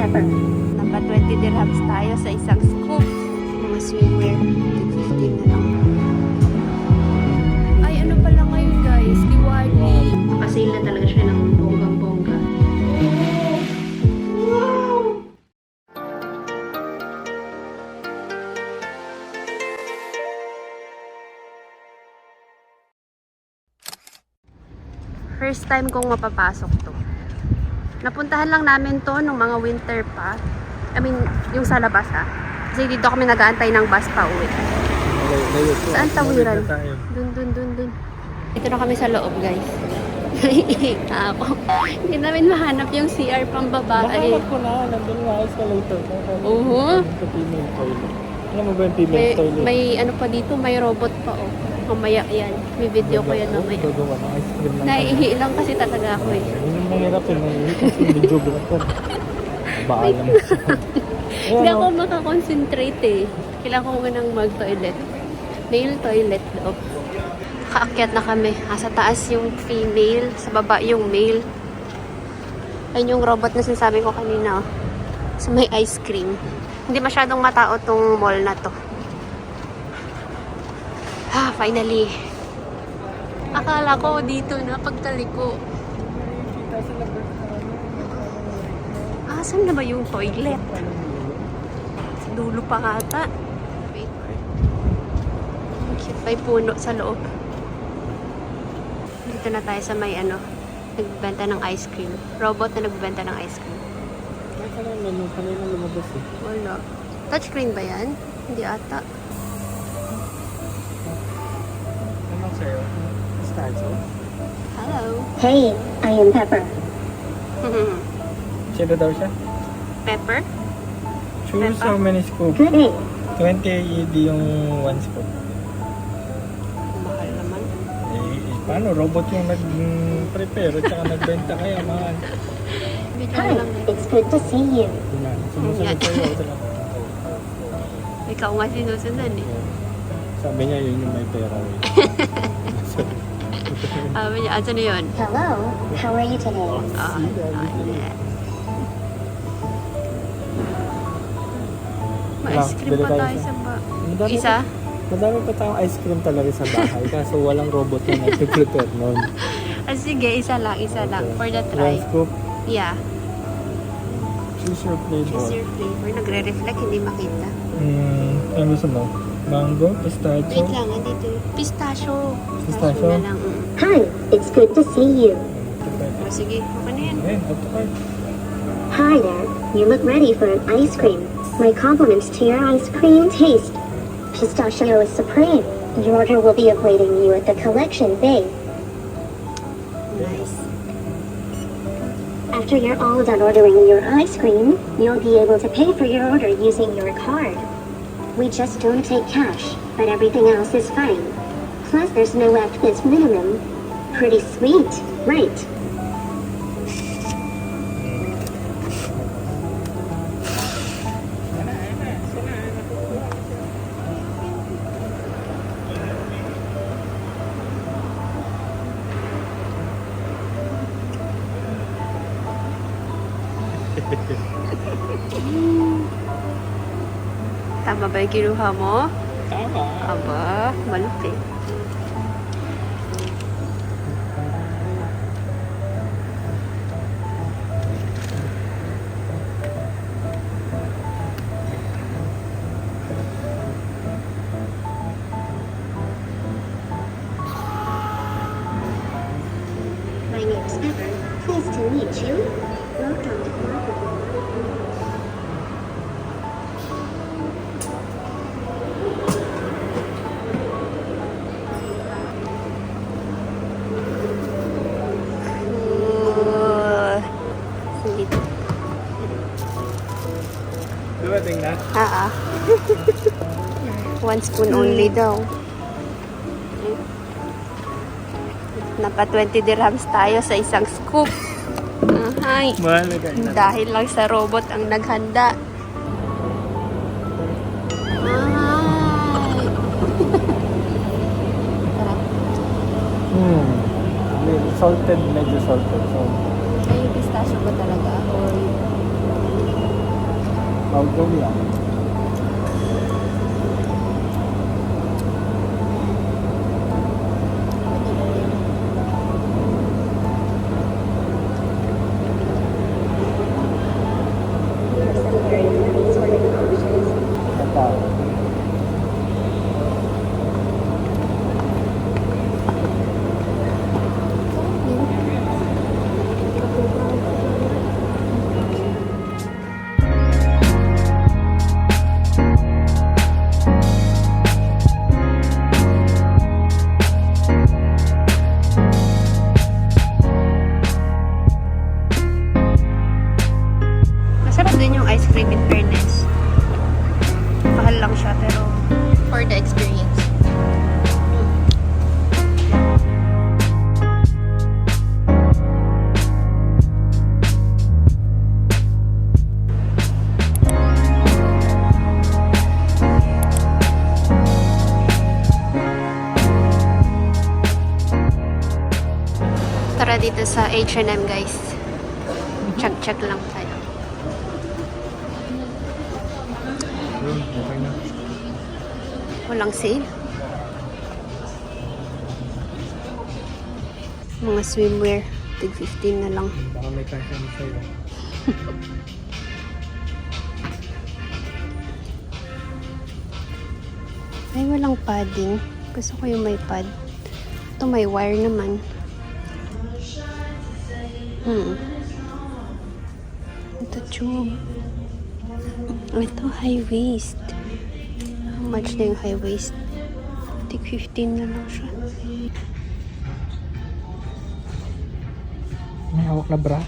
pepper. Naka 20 dirhams tayo sa isang scoop. Mga swimwear. 15 na lang. Ay, ano pala ngayon guys? Diwali. Nakasil na talaga siya ng bonggang-bongga. First time kong mapapasok to. Napuntahan lang namin to nung mga winter pa. I mean, yung sa labas ha. Kasi dito kami nag-aantay ng bus pa uwi. Saan tawiran? Dun. Dito na kami sa loob guys. Naiiyak na ako. Hindi namin mahanap yung CR pang babae. Nahanap ko na. Nandun nga escalator. Oo. Female toilet. Alam mo ba yung female toilet? May ano pa dito, may robot pa oh. Mamaya yan. May video ko yan mamaya. Gagawa ng ice cream lang. Naiihi lang kasi talaga ako eh. Yun yung mahirap yun. Naiihi kasi medyo ko. Baalam siya. Hindi ako makakonsentrate eh. Kailangan ko munang mag-toilet. Male toilet daw. Kaakyat na kami. Sa taas yung female, sa baba yung male. Ayun yung robot na sinasabi ko kanina. So may ice cream. Hindi masyadong matao tong mall na to. Finally. Akala ko dito na pagtaliko. Saan na ba yung toilet? Sa dulo pa kata. Wait. Cute. May puno sa loob. Dito na tayo sa may nagbebenta ng ice cream. Robot na nagbebenta ng ice cream. Kanina lumabas eh. Wala. Touchscreen ba yan? Hindi ata. Ano sa'yo? Pistacho? Hello. Hey, I am Pepper. Sino daw siya? Pepper? Choose Peppa? how many scoop? Good day. 20 AED yung 1 scoop. Mahal naman. Paano? Robot yung nag-prepare at saka nagbenta kaya mahal. Medyo Hi, lang. it's good to see you. Sumusunod sa'yo. Ikaw nga sinusundan eh. Sabi niya yun yung may pera. Sabi niya, asan na yun? Hello, how are you today? Ma-ice cream pa tayo sa isa? Madami pa tayong ice cream talaga sa bahay. Kaso walang robot na nag-prepare nun. Sige, isa lang. For the try. One scoop. Yeah. Choose your flavor. Choose your flavor. Nagre-reflect, hindi makita. Ano gusto mo? Mango? Pistachio? Wait lang, andito. Pistachio. Pistachio? Na lang. Hi, it's good to see you. Sige, okay na yan. Okay, add to cart. Hi there, you look ready for an ice cream. My compliments to your ice cream taste. Pistachio is supreme. Your order will be awaiting you at the collection bay. Nice. After you're all done ordering your ice cream, you'll be able to pay for your order using your card. We just don't take cash, but everything else is fine. Plus there's no FBIS minimum. Pretty sweet, right? Tama ba yung kinuha mo? Tama. Aba, malupit. My name's Pepper. Pleased to meet you. Welcome to Market. Dumating na? One spoon only daw. Naka 20 dirhams tayo sa isang scoop. Ay, Mahalaga na. dahil lang sa robot ang naghanda. Ay. Salted, medyo salted. So, Ay, pistachio ba talaga? Or Powder yan. Ito. Masarap din yung ice cream in fairness. Mahal lang siya pero for the experience. Tara dito sa H&M guys. Check lang tayo. Okay na. Walang sale. Mga swimwear. Tig 15 na lang. Baka may kasya mo sa'yo. Ay, walang padding. Gusto ko yung may pad. Ito may wire naman. Ito tube. Ito high waist. How much na yung high waist? Tig 15 na lang siya. May hawak na bra.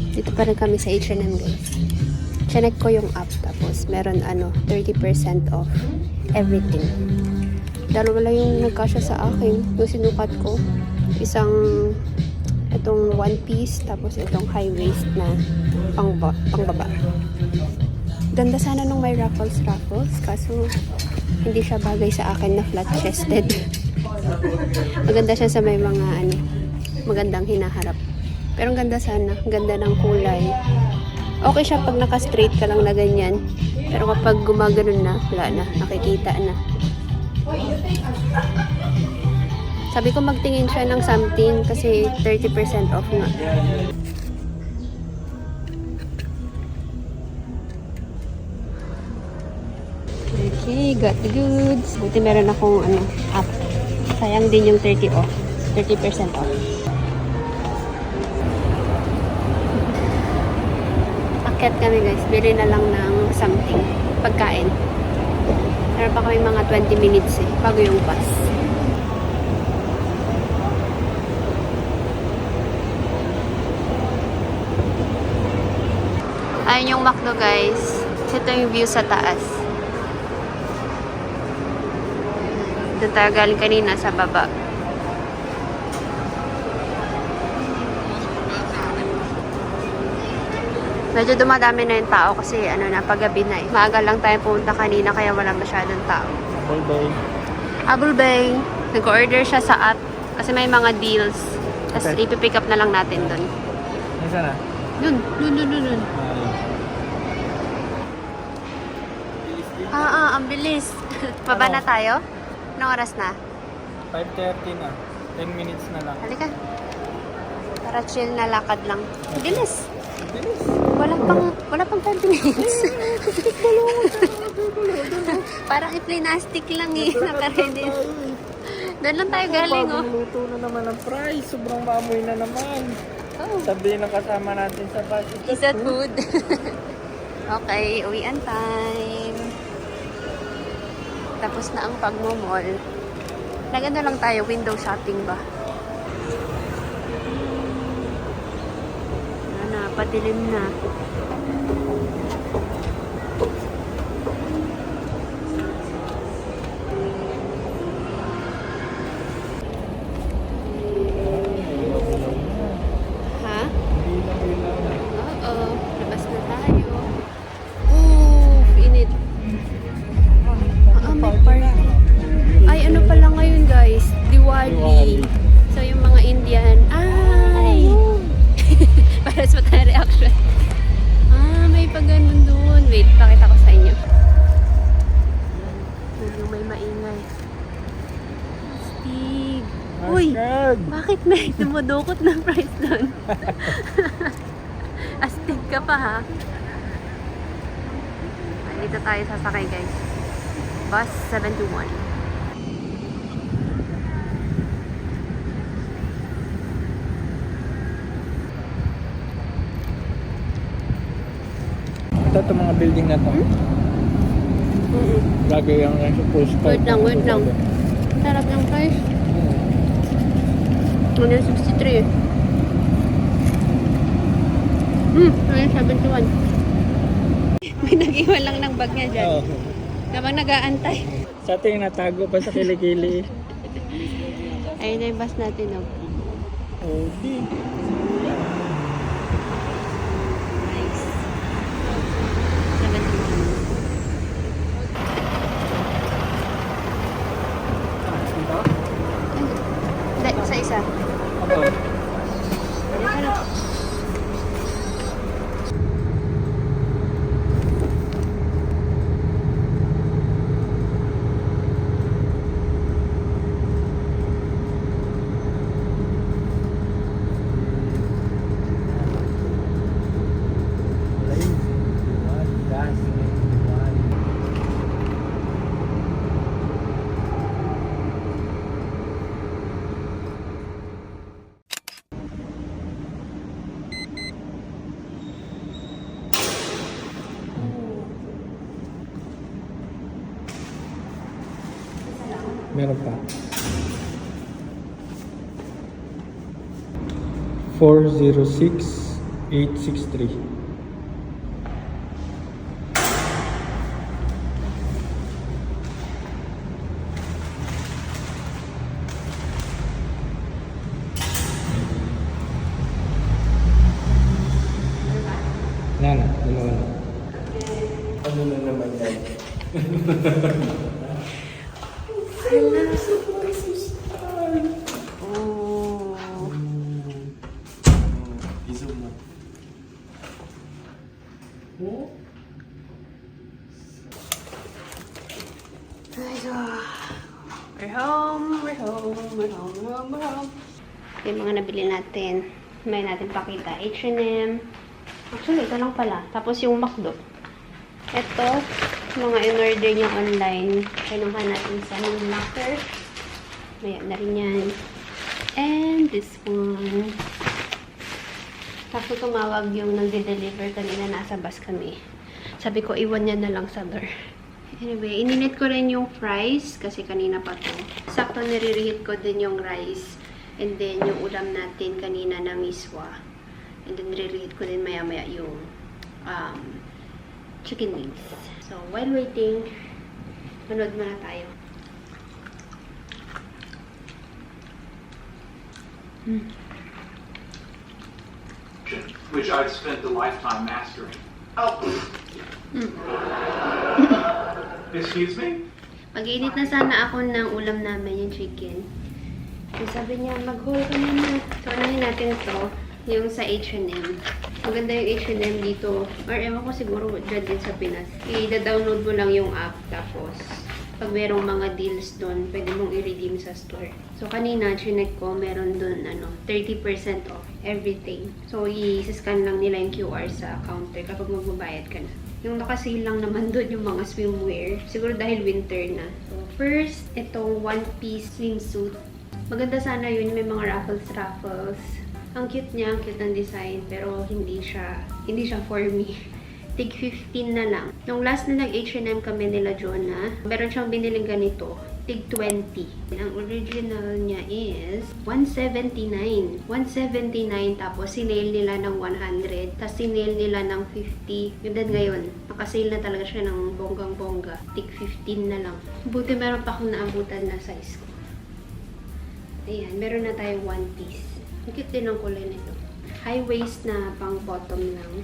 Dito pa rin kami sa H&M guys. Chinek ko yung app tapos meron 30% off everything. Dalawa lang yung nagkasya sa akin. Yung sinukat ko. Isang itong one piece tapos itong high waist na pangbaba. Ganda sana nung may ruffles kaso hindi siya bagay sa akin na flat chested. Maganda siya sa may mga magandang hinaharap. Pero ang ganda sana, ang ganda ng kulay. Okay siya pag naka-straight ka lang na ganyan. Pero kapag gumaganon na, wala na, nakikita na. Sabi ko magtingin siya ng something kasi 30% off nga. Okay, got the goods. Buti meron akong app. Sayang din yung 30% off. Akyat kami guys, bili na lang ng something, pagkain. Meron pa kami mga 20 minutes bago yung bus. Ayun yung McDo guys. Ito yung view sa taas. Doon tayo galing kanina sa baba. Medyo dumadami na yung tao kasi paggabi na eh. Maaga lang tayo pumunta kanina kaya wala masyadong tao. Apple Bay. Nag-order siya sa app kasi may mga deals. Tapos Okay. ipipick up na lang natin doon. Nasaan na? Dun. Ang bilis. Baba na tayo? Anong oras na? 5:30 na. 10 minutes na lang. Halika. Para chill na lakad lang. Bilis. Bilis. Wala pang 20 minutes. Parang i-plastic lang eh. Naka-ready. Doon lang tayo galing oh. Luto na naman ang fries. Sobrang maamoy na naman. Oh. Sabihin ng kasama natin sa bus. Is that food? Okay, uwian time. Tapos na ang pagmo-mall. Nagano lang tayo, window shopping ba? Patilim na. Ha? Oo. Labas na tayo. Init. May party. Ay, ano pala ngayon guys? Diwali. So, yung mga Indian. Ay! card. Bakit may dumudukot ng price doon? Astig ka pa ha. Ay, dito tayo sasakay guys. Bus 71. Ito mga building na to. Lagi yung nasa postcard. Wait lang. Sarap ng price. Ano yung 63 eh. Ano yung 71. May nag-iwan lang ng bag niya dyan. Oo. Habang nag-aantay. Sa atin natago pa sa kilikili. Ayun na yung bus natin, oh. Okay. Nice. 71. Hindi, sa isa. Okay. Ano? Meron pa. 406,863. Nana, dalawa na. Ano na naman yan? Oh. Isom mo. We're home. Yung mga nabili natin. May natin pakita. H&M. Actually, ito lang pala. Tapos yung McDo. Ito, mga in-order nyo online. Kinuha natin sa Moon Locker. Ayan na rin yan. And this one. Kaso tumawag yung nagde-deliver kanina. Nasa bus kami. Sabi ko, iwan niya na lang sa door. Anyway, ininit ko rin yung fries kasi kanina pa to. Sakto nire-reheat ko din yung rice. And then, yung ulam natin kanina na miswa. And then, nire-reheat ko din maya-maya yung chicken wings. So, while waiting, manood muna tayo. Which I've spent a lifetime mastering. Oh. Excuse me? Mag-init na sana ako ng ulam namin, yung chicken. So, sabi niya, mag-haul ka na. So, unahin natin to, yung sa H&M. Maganda yung H&M dito. Or ewan ko siguro dyan din sa Pinas. I-download mo lang yung app. Tapos, pag merong mga deals doon, pwede mong i-redeem sa store. So, kanina, chinek ko, meron doon, 30% off everything. So, i-scan lang nila yung QR sa counter kapag magbabayad ka na. Yung nakasale lang naman doon yung mga swimwear. Siguro dahil winter na. So, first, itong one-piece swimsuit. Maganda sana yun. May mga raffles. Ang cute niya, ang cute ng design. Pero hindi siya for me. Tig 15 na lang. Nung last na nag-H&M kami nila Jonah, meron siyang biniling ganito. Tig 20. Ang original niya is 179. 179 tapos sinale nila ng 100. Tapos sinale nila ng 50. Yun din ngayon. Nakasale na talaga siya ng bonggang-bongga. Tig 15 na lang. Buti meron pa akong naabutan na size ko. Ayan, meron na tayong one piece. Ang cute din ang kulay nito. High waist na pang bottom lang.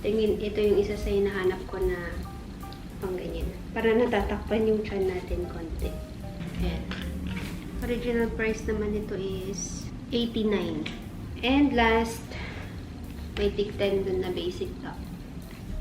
Ito yung isa sa hinahanap ko na pang ganyan. Para natatakpan yung chan natin konti. Ayan. Original price naman nito is 89. And last, may tig 10 dun na basic top.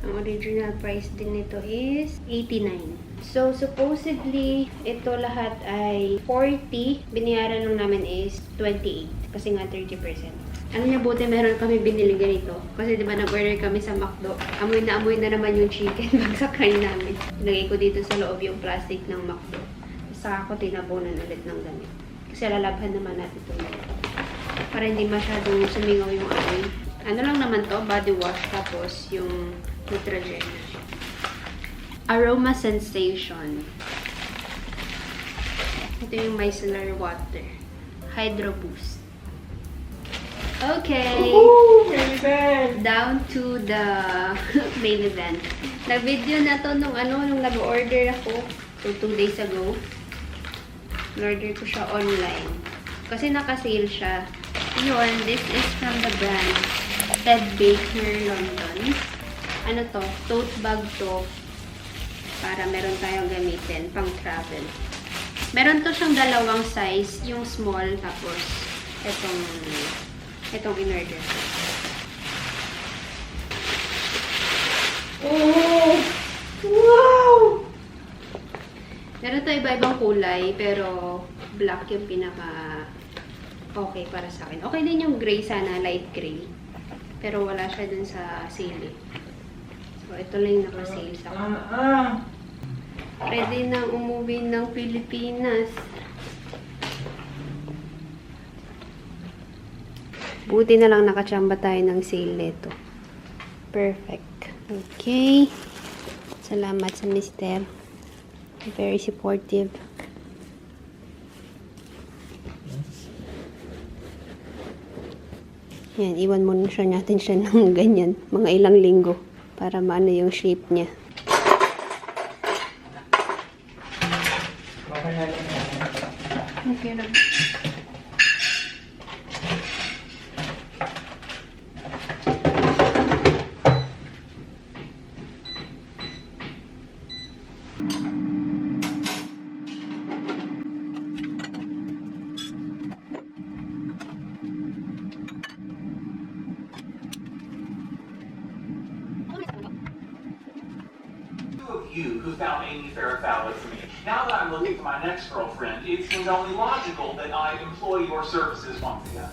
Ang original price din nito is 89. So, supposedly, ito lahat ay 40. Binayaran lang namin is 28. Kasi nga 30%. Ano niya, buti meron kami binili ganito. Kasi diba nag-order kami sa McDo. Amoy na naman yung chicken magsakay namin. Nilagay ko dito sa loob yung plastic ng McDo. Saka ako tinabunan ulit ng damit. Kasi lalabhan naman natin ito. Para hindi masyadong sumingaw yung amoy. Ano lang naman to, body wash. Tapos yung Neutrogena. Aroma Sensation. Ito yung micellar water. Hydro Boost. Okay. Down to the main event. Nag-video na to nung nag-order ako. So, 2 days ago. Order ko siya online. Kasi naka-sale siya. Yun, this is from the brand Ted Baker London. Ano to? Tote bag to. Para meron tayong gamitin pang travel. Meron to siyang dalawang size. Yung small, tapos itong in-order ko. Oh! Wow! Meron to iba-ibang kulay, pero black yung pinaka okay para sa akin. Okay din yung gray sana, light gray. Pero wala siya dun sa sale. So, ito lang yung naka-sale sa akin. Pwede nang umuwi ng Pilipinas. Buti na lang nakachamba tayo ng sale nito. Perfect. Okay. Salamat sa mister. Very supportive. Yan, iwan muna siya natin siya ng ganyan. Mga ilang linggo. Para maano yung shape niya. Okay lang. Of you who found Amy Farrah Fowler for me. Now that I'm looking for my next girlfriend, it seems only logical that I employ your services once again.